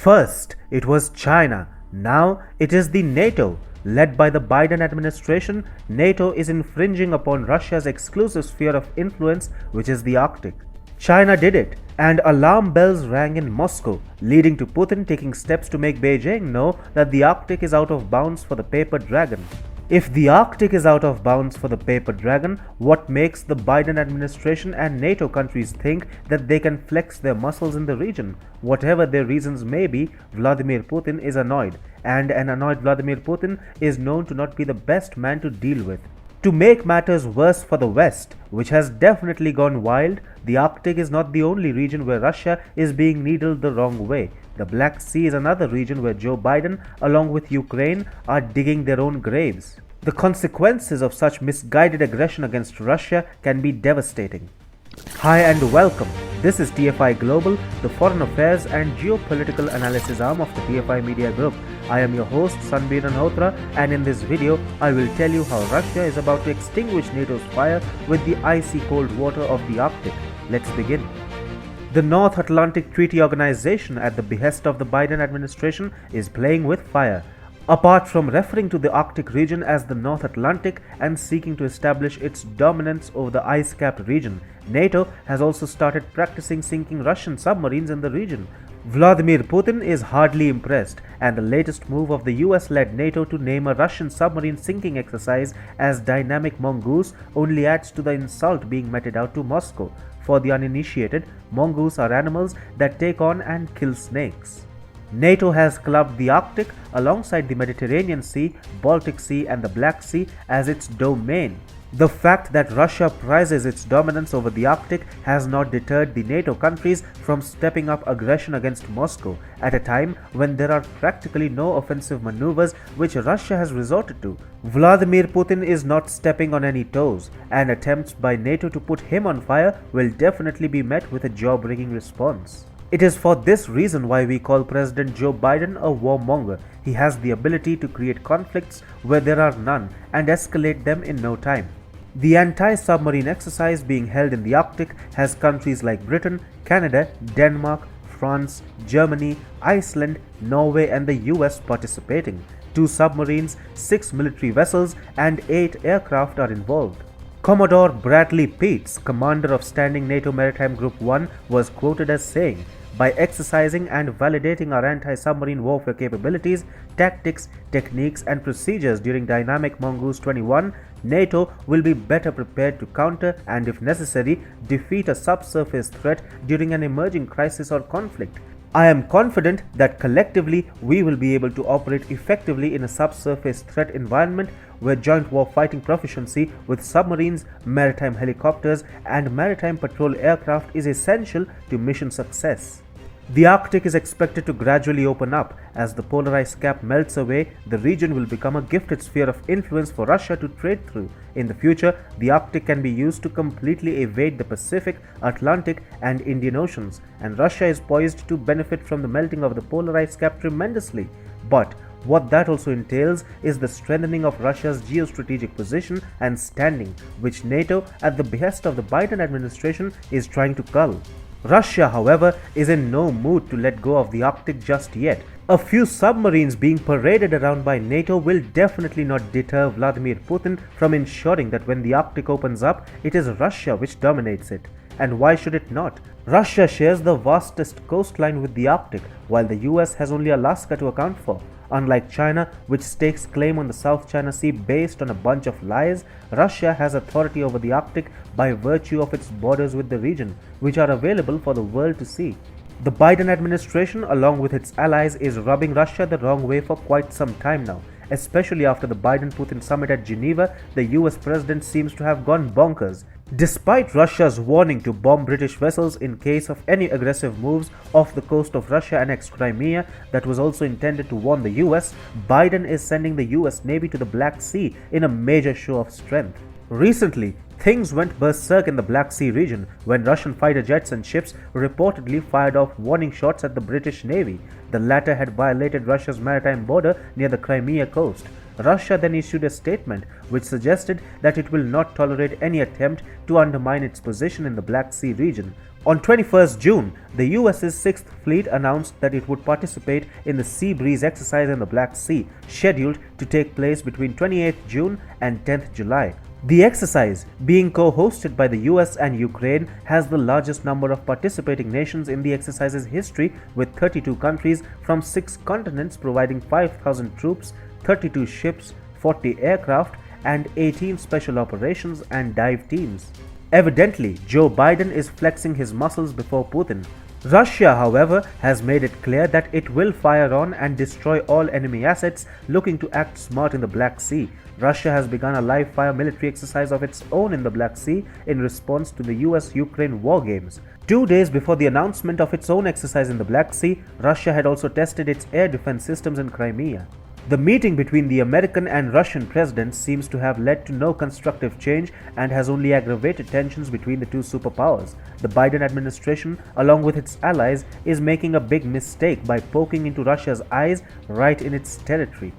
First, it was China. Now, it is the NATO. Led by the Biden administration, NATO is infringing upon Russia's exclusive sphere of influence, which is the Arctic. China did it, and alarm bells rang in Moscow, leading to Putin taking steps to make Beijing know that the Arctic is out of bounds for the paper dragon. If the Arctic is out of bounds for the paper dragon, what makes the Biden administration and NATO countries think that they can flex their muscles in the region? Whatever their reasons may be, Vladimir Putin is annoyed, and an annoyed Vladimir Putin is known to not be the best man to deal with. To make matters worse for the West, which has definitely gone wild, the Arctic is not the only region where Russia is being needled the wrong way. The Black Sea is another region where Joe Biden, along with Ukraine, are digging their own graves. The consequences of such misguided aggression against Russia can be devastating. Hi and welcome. This is TFI Global, the foreign affairs and geopolitical analysis arm of the TFI Media Group. I am your host Sanbir Anhotra, and in this video I will tell you how Russia is about to extinguish NATO's fire with the icy cold water of the Arctic. Let's begin. The North Atlantic Treaty Organization, at the behest of the Biden administration, is playing with fire. Apart from referring to the Arctic region as the North Atlantic and seeking to establish its dominance over the ice-capped region, NATO has also started practicing sinking Russian submarines in the region. Vladimir Putin is hardly impressed, and the latest move of the US-led NATO to name a Russian submarine sinking exercise as Dynamic Mongoose only adds to the insult being meted out to Moscow. For the uninitiated, mongoose are animals that take on and kill snakes. NATO has clubbed the Arctic alongside the Mediterranean Sea, Baltic Sea and the Black Sea as its domain. The fact that Russia prizes its dominance over the Arctic has not deterred the NATO countries from stepping up aggression against Moscow at a time when there are practically no offensive maneuvers which Russia has resorted to. Vladimir Putin is not stepping on any toes, and attempts by NATO to put him on fire will definitely be met with a jaw-breaking response. It is for this reason why we call President Joe Biden a warmonger. He has the ability to create conflicts where there are none and escalate them in no time. The anti-submarine exercise being held in the Arctic has countries like Britain, Canada, Denmark, France, Germany, Iceland, Norway and the US participating. 2 submarines, 6 military vessels and 8 aircraft are involved. Commodore Bradley Peets, commander of Standing NATO Maritime Group 1, was quoted as saying, "By exercising and validating our anti-submarine warfare capabilities, tactics, techniques and procedures during Dynamic Mongoose 21, NATO will be better prepared to counter and, if necessary, defeat a subsurface threat during an emerging crisis or conflict. I am confident that collectively we will be able to operate effectively in a subsurface threat environment where joint warfighting proficiency with submarines, maritime helicopters and maritime patrol aircraft is essential to mission success." The Arctic is expected to gradually open up. As the polar ice cap melts away, the region will become a gifted sphere of influence for Russia to trade through. In the future, the Arctic can be used to completely evade the Pacific, Atlantic and Indian Oceans, and Russia is poised to benefit from the melting of the polar ice cap tremendously. But what that also entails is the strengthening of Russia's geostrategic position and standing, which NATO, at the behest of the Biden administration, is trying to cull. Russia, however, is in no mood to let go of the Arctic just yet. A few submarines being paraded around by NATO will definitely not deter Vladimir Putin from ensuring that when the Arctic opens up, it is Russia which dominates it. And why should it not? Russia shares the vastest coastline with the Arctic, while the US has only Alaska to account for. Unlike China, which stakes claim on the South China Sea based on a bunch of lies, Russia has authority over the Arctic by virtue of its borders with the region, which are available for the world to see. The Biden administration, along with its allies, is rubbing Russia the wrong way for quite some time now. Especially after the Biden-Putin summit at Geneva, the US president seems to have gone bonkers. Despite Russia's warning to bomb British vessels in case of any aggressive moves off the coast of Russia-annexed Crimea that was also intended to warn the US, Biden is sending the US Navy to the Black Sea in a major show of strength. Recently, things went berserk in the Black Sea region when Russian fighter jets and ships reportedly fired off warning shots at the British Navy. The latter had violated Russia's maritime border near the Crimea coast. Russia then issued a statement which suggested that it will not tolerate any attempt to undermine its position in the Black Sea region. On 21st June, the US's 6th Fleet announced that it would participate in the Sea Breeze exercise in the Black Sea, scheduled to take place between 28th June and 10th July. The exercise, being co-hosted by the US and Ukraine, has the largest number of participating nations in the exercise's history, with 32 countries from 6 continents providing 5,000 troops, 32 ships, 40 aircraft, and 18 special operations and dive teams. Evidently, Joe Biden is flexing his muscles before Putin. Russia, however, has made it clear that it will fire on and destroy all enemy assets looking to act smart in the Black Sea. Russia has begun a live-fire military exercise of its own in the Black Sea in response to the US-Ukraine war games. 2 days before the announcement of its own exercise in the Black Sea, Russia had also tested its air defense systems in Crimea. The meeting between the American and Russian presidents seems to have led to no constructive change and has only aggravated tensions between the two superpowers. The Biden administration, along with its allies, is making a big mistake by poking into Russia's eyes right in its territory.